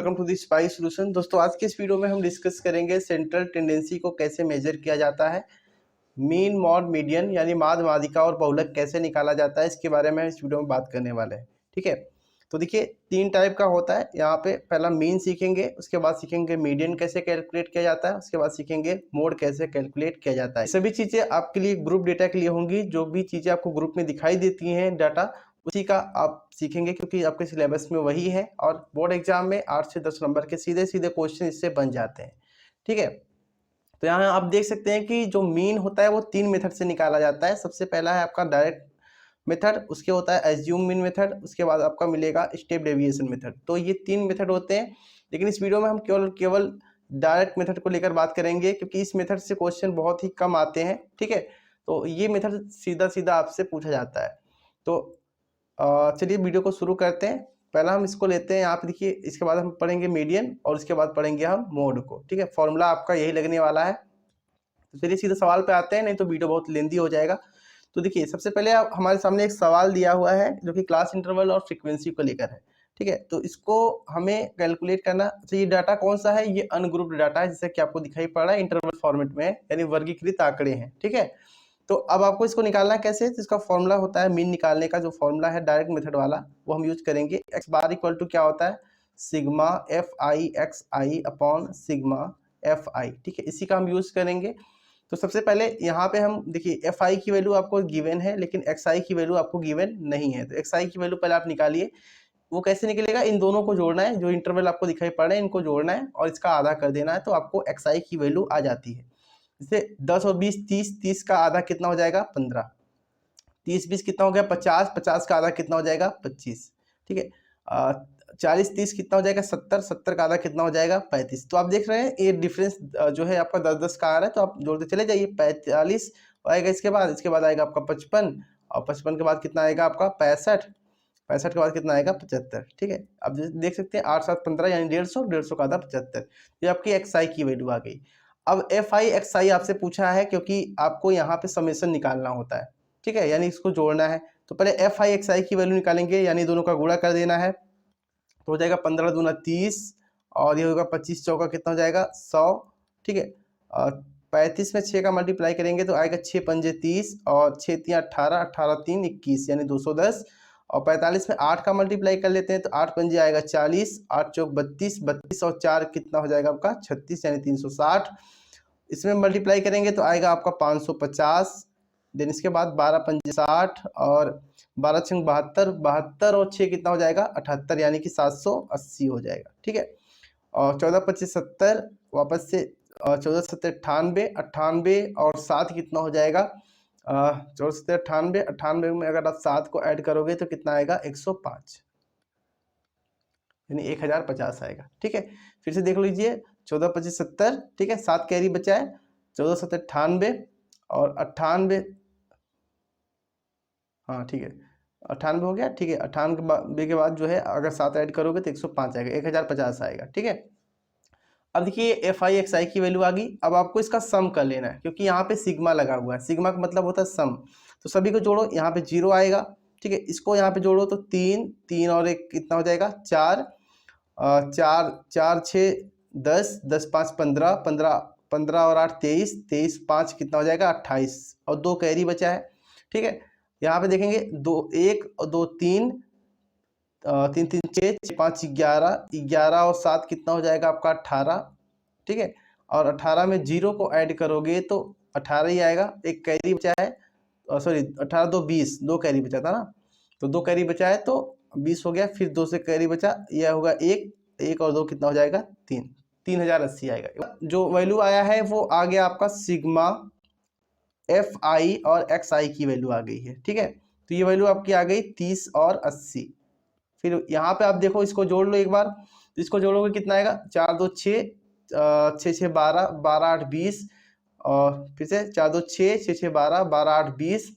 Welcome to the spy solution. दोस्तों आज के इस वीडियो में हम डिस्कस करेंगे सेंट्रल टेंडेंसी को कैसे मेजर किया जाता है, मीन मॉड मीडियन यानी माध्य माध्यिका और बहुलक कैसे निकाला जाता है, इसके बारे में इस वीडियो में बात करने वाले हैं। ठीक है, तो देखिए तीन टाइप का होता है। यहाँ पे पहला मीन सीखेंगे, उसके बाद सीखेंगे मीडियन कैसे कैलकुलेट किया जाता है, उसके बाद सीखेंगे मोड कैसे कैलकुलेट किया जाता है। सभी चीज़ें आपके लिए ग्रुप डेटा के लिए होंगी। जो भी चीज़ें आपको ग्रुप में दिखाई देती हैं डाटा, उसी का आप सीखेंगे क्योंकि आपके सिलेबस में वही है और बोर्ड एग्जाम में 8 से 10 नंबर के सीधे सीधे क्वेश्चन इससे बन जाते हैं। ठीक है, तो यहाँ आप देख सकते हैं कि जो मीन होता है वो तीन मेथड से निकाला जाता है। सबसे पहला है आपका डायरेक्ट मेथड, उसके होता है एज्यूम मीन मेथड, उसके बाद आपका मिलेगा स्टेप डेविएशन मेथड। तो ये तीन मेथड होते हैं, लेकिन इस वीडियो में हम केवल डायरेक्ट मेथड को लेकर बात करेंगे क्योंकि इस मेथड से क्वेश्चन बहुत ही कम आते हैं। ठीक है, तो ये मेथड सीधा सीधा आपसे पूछा जाता है। तो चलिए वीडियो को शुरू करते हैं। पहला हम इसको लेते हैं, यहाँ पे देखिए, इसके बाद हम पढ़ेंगे मीडियन और उसके बाद पढ़ेंगे हम मोड को। ठीक है, फॉर्मूला आपका यही लगने वाला है। तो चलिए सीधे सवाल पे आते हैं, नहीं तो वीडियो बहुत लेंदी हो जाएगा। तो देखिए सबसे पहले आप हमारे सामने एक सवाल दिया हुआ है जो कि क्लास इंटरवल और फ्रीक्वेंसी को लेकर है। ठीक है, तो इसको हमें कैलकुलेट करना चाहिए। डाटा कौन सा है? ये अनग्रुप्ड डाटा है, जैसे कि आपको दिखाई पड़ रहा है इंटरवल फॉर्मेट में, यानी वर्गीकृत आंकड़े हैं। ठीक है, तो अब आपको इसको निकालना कैसे? तो इसका फॉर्मूला होता है मीन निकालने का, जो फॉर्मूला है डायरेक्ट मेथड वाला, वो हम यूज करेंगे। एक्स बार इक्वल टू क्या होता है? Sigma F I x I upon sigma F I. ठीक है, इसी का हम यूज करेंगे। तो सबसे पहले यहाँ पे हम देखिए एफ आई की वैल्यू आपको गिवन है, लेकिन एक्स आई की वैल्यू आपको गिवन नहीं है। तो एक्स आई की वैल्यू पहले आप निकालिए। वो कैसे निकलेगा? इन दोनों को जोड़ना है, जो इंटरवल आपको दिखाई पड़ रहे हैं इनको जोड़ना है और इसका आधा कर देना है, तो आपको एक्स आई की वैल्यू आ जाती है। जैसे 10 और 20 30, 30 का आधा कितना हो जाएगा? 15। 30 20 कितना हो गया? 50। 50 का आधा कितना हो जाएगा? 25। ठीक है, 40 30 कितना हो जाएगा? 70। 70 का आधा कितना हो जाएगा? 35। तो आप देख रहे हैं ये डिफरेंस जो है आपका 10 10 का आ रहा है, तो आप जोड़ते चले जाइए। 45 आएगा, इसके बाद आएगा आपका 55, और 55 के बाद कितना आएगा आपका? 65। 65 के बाद कितना आएगा? 75। ठीक है, अब देख सकते हैं 8 7 15 यानी 150, 150 का आधा 75। ये आपकी एक्स आई की वैल्यू आ गई। अब एफ आई एक्स आई आपसे पूछा है क्योंकि आपको यहाँ पे समेशन निकालना होता है। ठीक है, यानी इसको जोड़ना है। तो पहले एफ आई एक्स आई की वैल्यू निकालेंगे, यानी दोनों का गुणा कर देना है। तो हो जाएगा 15 दूना 30 और ये होगा 25 चौका कितना हो जाएगा? 100। ठीक है, 35 में 6 का मल्टीप्लाई करेंगे तो आएगा 6 पंजे 30 और 6 3 18, 18 3 21 यानी 210। और 45 में 8 का मल्टीप्लाई कर लेते हैं तो 8 पंजे आएगा 40, 8 चौक 32, 32 और 4 कितना हो जाएगा आपका? 36 यानी 360। इसमें मल्टीप्लाई करेंगे तो आएगा आपका 550। देन इसके बाद 12 पंजे 60 और 12 छंग 72, 72 और 6 कितना हो जाएगा? 78 यानी कि 780 हो जाएगा। ठीक है, और 14 25 70, वापस से 14 7 98, 98 और 7 कितना हो जाएगा? 14 7 98, 98 में अगर आप 7 को ऐड करोगे तो कितना आएगा? 105 यानी 1050 आएगा। ठीक है, फिर से देख लीजिए 14 25 70। ठीक है, 7 कैरी बचा है, 14 7 98 और 98, हाँ ठीक है 98 हो गया। ठीक है, 98 के बाद जो है अगर 7 ऐड करोगे तो 105 आएगा, 1050 आएगा। ठीक है, अब देखिए एफ आई एक्स आई की वैल्यू आ गई। अब आपको इसका सम कर लेना है क्योंकि यहाँ पे सिग्मा लगा हुआ है। सिग्मा का मतलब होता है सम। तो सभी को जोड़ो, यहाँ पे 0 आएगा। ठीक है, इसको यहाँ पे जोड़ो तो 3 3 और 1 कितना हो जाएगा? 4। 4 4 6 10, 10 5 15, 15 15 और 8 23, 23 5 कितना हो जाएगा? 28 और 2 कैरी बचा है। ठीक है, यहाँ पे देखेंगे 2 1 और 2 3, 3 3 6 6 5 11, 11 और 7 कितना हो जाएगा आपका? 18। ठीक है, और 18 में 0 को ऐड करोगे तो 18 ही आएगा। एक कैरी बचा है, सॉरी 18 2 20, 2 कैरी बचा था ना, तो 2 कैरी बचा है तो 20 हो गया। फिर 2 से कैरी बचा, यह होगा 1, 1 और 2 कितना हो जाएगा? 3, 3080 आएगा। जो वैल्यू आया है वो आ गया आपका सिग्मा एफ आई और एक्स आई की वैल्यू आ गई है। ठीक है, तो ये वैल्यू आपकी आ गई 30 और 80। फिर यहाँ पे आप देखो, इसको जोड़ लो एक बार, तो इसको जोड़ोगे कितना आएगा? 4 2 6, 6 6 12, 12 8 20 और फिर से 4 2 6, 6 6 12, 12 8 20,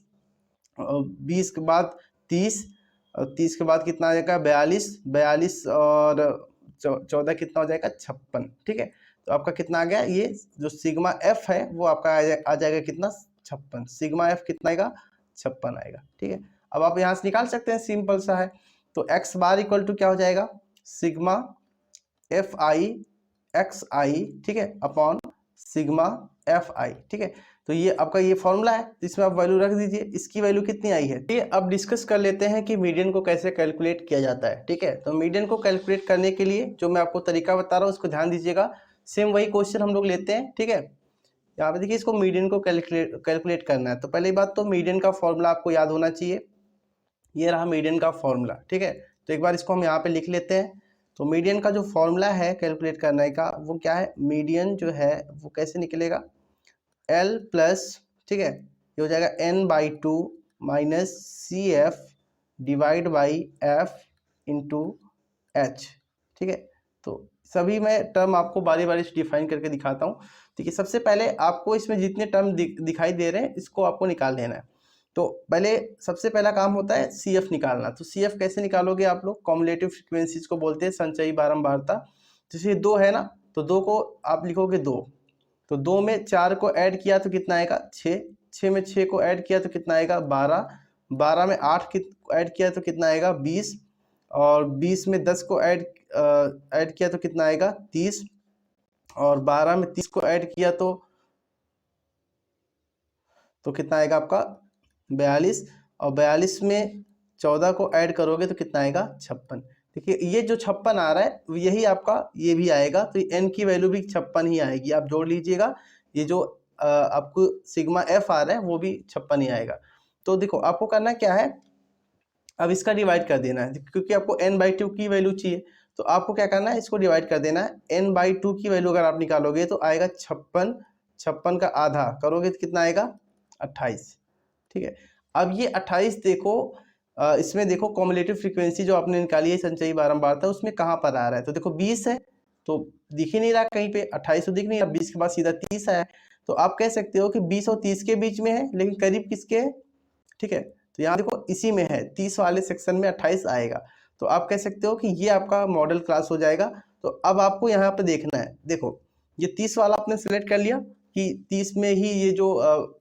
20 के बाद 30, 30 के बाद कितना आ जाएगा? 42, 42 और 14 कितना हो जाएगा? 56। ठीक है, तो आपका कितना आ गया? ये जो सिग्मा एफ है वो आपका आ जाएगा कितना? 56। सिग्मा एफ कितना आएगा? 56 आएगा। ठीक है, अब आप यहाँ से निकाल सकते हैं, सिंपल सा है। तो एक्स बार इक्वल टू क्या हो जाएगा? सिग्मा एफ आई एक्स आई, ठीक है, अपॉन सिग्मा एफ आई, ठीक है। तो ये आपका ये फॉर्मूला है, इसमें आप वैल्यू रख दीजिए। इसकी वैल्यू कितनी आई है, ये अब डिस्कस कर लेते हैं कि मीडियन को कैसे कैलकुलेट किया जाता है, ठीक है। तो मीडियन को कैलकुलेट करने के लिए जो मैं आपको तरीका बता रहा हूँ उसको ध्यान दीजिएगा। सेम वही क्वेश्चन हम लोग लेते हैं, ठीक है। यहाँ पे देखिए, इसको मीडियन को कैलकुलेट करना है। तो पहली बात तो मीडियन का फॉर्मूला आपको याद होना चाहिए। ये रहा मीडियन का फॉर्मूला, ठीक है। तो एक बार इसको हम यहाँ पे लिख लेते हैं। तो मीडियन का जो फॉर्मूला है कैलकुलेट करने का वो क्या है, मीडियन जो है वो कैसे निकलेगा, L प्लस, ठीक है, ये हो जाएगा n/2 minus C F divide by F into H, ठीक है। तो सभी मैं टर्म आपको बारी बारी से डिफाइन करके दिखाता हूँ। देखिए, सबसे पहले आपको इसमें जितने टर्म दिखाई दे रहे हैं इसको आपको निकाल लेना है। तो पहले सबसे पहला काम होता है सी एफ निकालना। तो सी एफ कैसे निकालोगे आप लोग, कॉम्युलेटिव फ्रिक्वेंसीज को बोलते हैं, संचयी बारंबारता। जैसे 2 है ना, तो 2 को आप लिखोगे 2, तो 2 में 4 को ऐड किया तो कितना आएगा 6, 6 में 6 को ऐड किया तो कितना आएगा 12, 12 में 8 ऐड किया तो कितना आएगा 20, और 20 में 10 को ऐड किया तो कितना आएगा 30, और 12 में 30 को ऐड किया तो कितना आएगा आपका 42, और 42 में 14 को ऐड करोगे तो कितना आएगा 56। देखिए, ये जो 56 आ रहा है यही आपका ये भी आएगा, तो n की वैल्यू भी 56 ही आएगी। आप जोड़ लीजिएगा, ये जो आपको सिग्मा एफ आ रहा है वो भी 56 ही आएगा। तो देखो, आपको करना क्या है, अब इसका डिवाइड कर देना है, क्योंकि आपको n/2 की वैल्यू चाहिए। तो आपको क्या करना है, इसको डिवाइड कर देना है। n/2 की वैल्यू अगर आप निकालोगे तो आएगा 56, 56 का आधा करोगे तो कितना आएगा 28, ठीक है। अब ये 28 देखो, इसमें देखो कॉम्युलेटिव फ्रीक्वेंसी जो आपने निकाली है संचयी बारंबारता, उसमें कहाँ पर आ रहा है, तो देखो 20 है, तो दिख ही नहीं रहा कहीं पे, 28 तो दिख नहीं रहा, 20 के बाद सीधा 30 आया। तो आप कह सकते हो कि 20 और 30 के बीच में है, लेकिन करीब किसके है, ठीक है। तो यहाँ देखो इसी में है, 30 वाले सेक्शन में 28 आएगा। तो आप कह सकते हो कि ये आपका मॉडल क्लास हो जाएगा। तो अब आपको यहाँ पे देखना है, देखो ये 30 वाला आपने सिलेक्ट कर लिया कि 30 में ही ये जो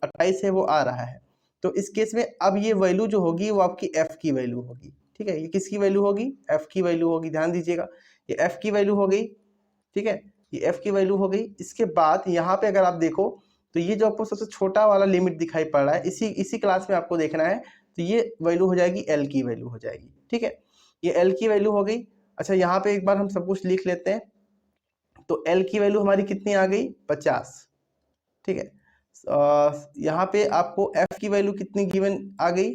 28 है वो आ रहा है। तो इस केस में अब ये वैल्यू जो होगी वो आपकी f की वैल्यू होगी, ठीक है। ये किसकी वैल्यू होगी, f की वैल्यू होगी, ध्यान दीजिएगा। ये f की वैल्यू हो गई, ठीक है, ये f की वैल्यू हो गई। इसके बाद यहाँ पे अगर आप देखो तो ये जो आपको सबसे छोटा वाला लिमिट दिखाई पड़ रहा है, इसी क्लास में आपको देखना है। तो ये वैल्यू हो जाएगी l की वैल्यू हो जाएगी, ठीक है। ये l की वैल्यू हो गई। अच्छा, यहाँ पे एक बार हम सब कुछ लिख लेते हैं। तो l की वैल्यू हमारी कितनी आ गई 50, ठीक है। यहाँ पे आपको f की वैल्यू कितनी गिवन आ गई,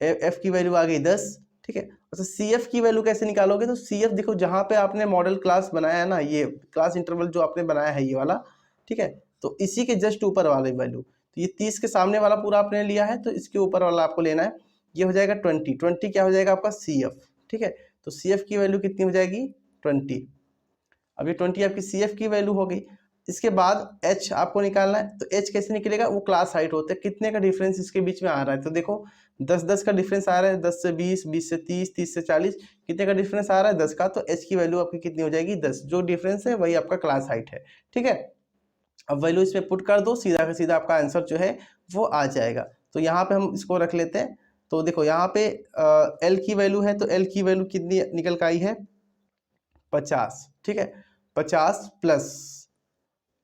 f की वैल्यू आ गई 10, ठीक है। अच्छा, CF की वैल्यू कैसे निकालोगे, तो CF देखो जहाँ पे आपने मॉडल क्लास बनाया है ना, ये क्लास इंटरवल जो आपने बनाया है ये वाला, ठीक है, तो इसी के जस्ट ऊपर वाली वैल्यू, तो ये 30 के सामने वाला पूरा आपने लिया है, तो इसके ऊपर वाला आपको लेना है। ये हो जाएगा 20, 20 क्या हो जाएगा आपका CF, ठीक है। तो CF की वैल्यू कितनी हो जाएगी 20। अब ये 20 आपकी CF की वैल्यू हो गई। इसके बाद H आपको निकालना है। तो H कैसे निकलेगा, वो क्लास हाइट होता है, कितने का डिफरेंस इसके बीच में आ रहा है। तो देखो 10-10 का डिफरेंस आ रहा है, 10 से 20, 20 से 30, 30 से 40, कितने का डिफरेंस आ रहा है 10 का। तो H की वैल्यू आपकी कितनी हो जाएगी 10, जो डिफरेंस है वही आपका क्लास हाइट है, ठीक है। अब वैल्यू इसमें पुट कर दो, सीधा का सीधा आपका आंसर जो है वो आ जाएगा। तो यहाँ पे हम इसको रख लेते हैं। तो देखो यहाँ पे L की वैल्यू है, तो L की वैल्यू कितनी निकल कर आई है 50, ठीक है। 50 प्लस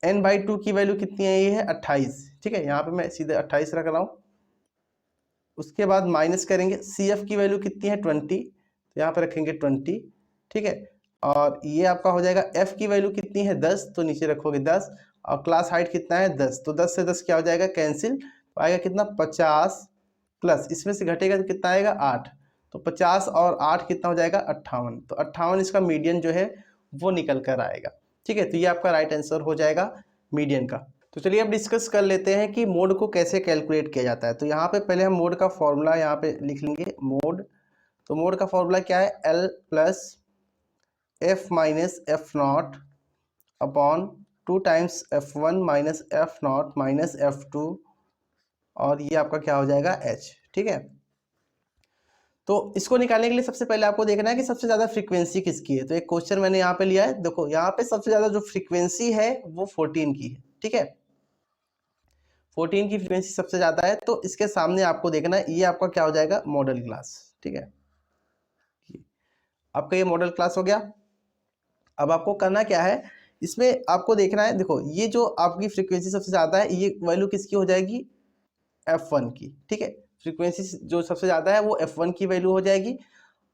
n/2 की वैल्यू कितनी है, ये है 28, ठीक है। यहाँ पे मैं सीधे 28 रख रहा हूँ। उसके बाद माइनस करेंगे, CF की वैल्यू कितनी है 20, तो यहाँ पे रखेंगे 20, ठीक है। और ये आपका हो जाएगा F की वैल्यू कितनी है 10, तो नीचे रखोगे 10, और क्लास हाइट कितना है 10, तो 10 से 10 क्या हो जाएगा कैंसिल, तो आएगा कितना 50 प्लस इसमें से घटेगा तो कितना आएगा 8, तो 50 और 8 कितना हो जाएगा 58। तो 58 इसका मीडियन जो है वो निकल कर आएगा, ठीक है। तो ये आपका राइट आंसर हो जाएगा मीडियन का। तो चलिए अब डिस्कस कर लेते हैं कि मोड को कैसे कैलकुलेट किया जाता है। तो यहाँ पे पहले हम मोड का फॉर्मूला यहाँ पे लिख लेंगे, मोड। तो मोड का फॉर्मूला क्या है, L plus F minus F not upon 2 times F1 minus F not minus F2, और ये आपका क्या हो जाएगा H, ठीक है। तो इसको निकालने के लिए सबसे पहले आपको देखना है कि सबसे ज्यादा फ्रीक्वेंसी किसकी है। तो एक क्वेश्चन मैंने यहाँ पे लिया है, देखो यहाँ पे सबसे ज्यादा जो फ्रीक्वेंसी है वो 14 की है, ठीक है। 14 की फ्रीक्वेंसी सबसे ज्यादा है, तो इसके सामने आपको देखना है, ये आपका क्या हो जाएगा मॉडल क्लास, ठीक है। आपका ये मॉडल क्लास हो गया। अब आपको करना क्या है, इसमें आपको देखना है, देखो ये जो आपकी फ्रीक्वेंसी सबसे ज़्यादा है, ये वैल्यू किसकी हो जाएगी, F1 की, ठीक है। फ्रीक्वेंसी जो सबसे ज़्यादा है वो F1 की वैल्यू हो जाएगी,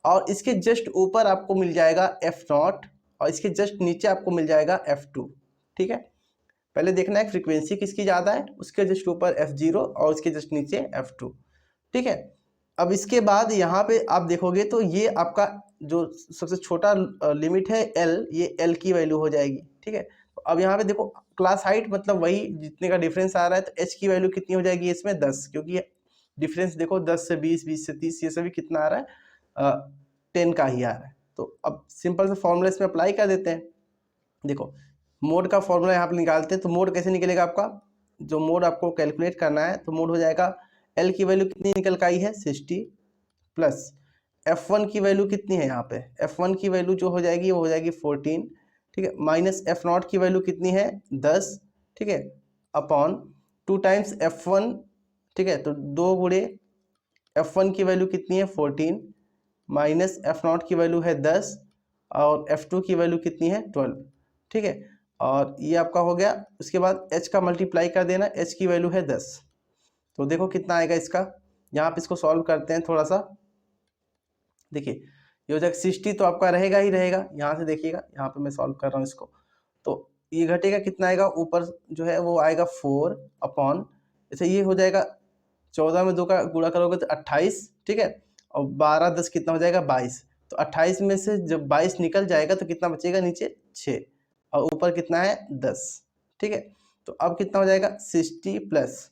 और इसके जस्ट ऊपर आपको मिल जाएगा F0, और इसके जस्ट नीचे आपको मिल जाएगा F2, ठीक है। पहले देखना है फ्रीक्वेंसी किसकी ज़्यादा है, उसके जस्ट ऊपर F0 और उसके जस्ट नीचे F2, ठीक है। अब इसके बाद यहाँ पे आप देखोगे तो ये आपका जो सबसे छोटा लिमिट है L, ये L की वैल्यू हो जाएगी, ठीक है। तो अब यहाँ पे देखो क्लास हाइट मतलब वही जितने का डिफरेंस आ रहा है, तो H की वैल्यू कितनी हो जाएगी इसमें 10, क्योंकि डिफरेंस देखो 10 से 20, 20 से 30, ये सभी कितना आ रहा है 10 का ही आ रहा है। तो अब सिंपल से फॉर्मूला इसमें अप्लाई कर देते हैं। देखो मोड का फॉर्मूला यहाँ पे निकालते हैं, तो मोड कैसे निकलेगा आपका, जो मोड आपको कैलकुलेट करना है, तो मोड हो जाएगा L की वैल्यू कितनी निकल का आई है 60, प्लस F1 की वैल्यू कितनी है यहाँ पे, F1 की वैल्यू जो हो जाएगी वो हो जाएगी 14, ठीक है, माइनस F0 की वैल्यू कितनी है 10, ठीक है, अपॉन 2 टाइम्स F1, ठीक है, तो 2 गुणे F1 की वैल्यू कितनी है 14, माइनस F0 की वैल्यू है 10, और F2 की वैल्यू कितनी है 12, ठीक है। और ये आपका हो गया, उसके बाद H का मल्टीप्लाई कर देना, H की वैल्यू है 10, तो देखो कितना आएगा इसका, यहाँ पे इसको सॉल्व करते हैं थोड़ा सा। देखिए ये हो जाएगा 60, तो आपका रहेगा ही रहेगा, यहाँ से देखिएगा, यहाँ पे मैं सॉल्व कर रहा हूँ इसको, तो ये घटेगा कितना आएगा, ऊपर जो है वो आएगा 4 अपॉन, जैसे ये हो जाएगा 14 में 2 का गुणा करोगे तो 28, ठीक है, और 12 10 कितना हो जाएगा 22, तो 28 में से जब 22 निकल जाएगा तो कितना बचेगा नीचे 6, और ऊपर कितना है 10, ठीक है। तो अब कितना हो जाएगा 60 प्लस,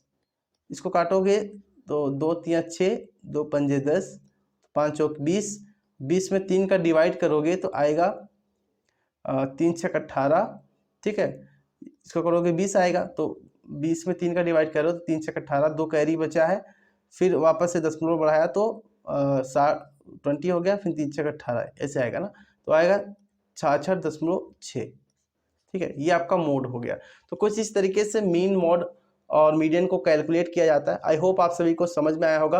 इसको काटोगे तो 2 3 6, 2 पंजे 10, 5 चौक 20, 20 में 3 का डिवाइड करोगे तो आएगा 3 छक 18, ठीक है, इसको करोगे 20 आएगा, तो 20 में 3 का डिवाइड करो तो 3 छक 18, 2 कैरी बचा है, फिर वापस से दशमलव बढ़ाया तो 20 हो गया, फिर 3 छक 18 ऐसे आएगा ना, तो आएगा 66.6, ठीक है, ये आपका मोड हो गया। तो कुछ इस तरीके से मीन मोड और मीडियन को कैलकुलेट किया जाता है। आई होप आप सभी को समझ में आया होगा।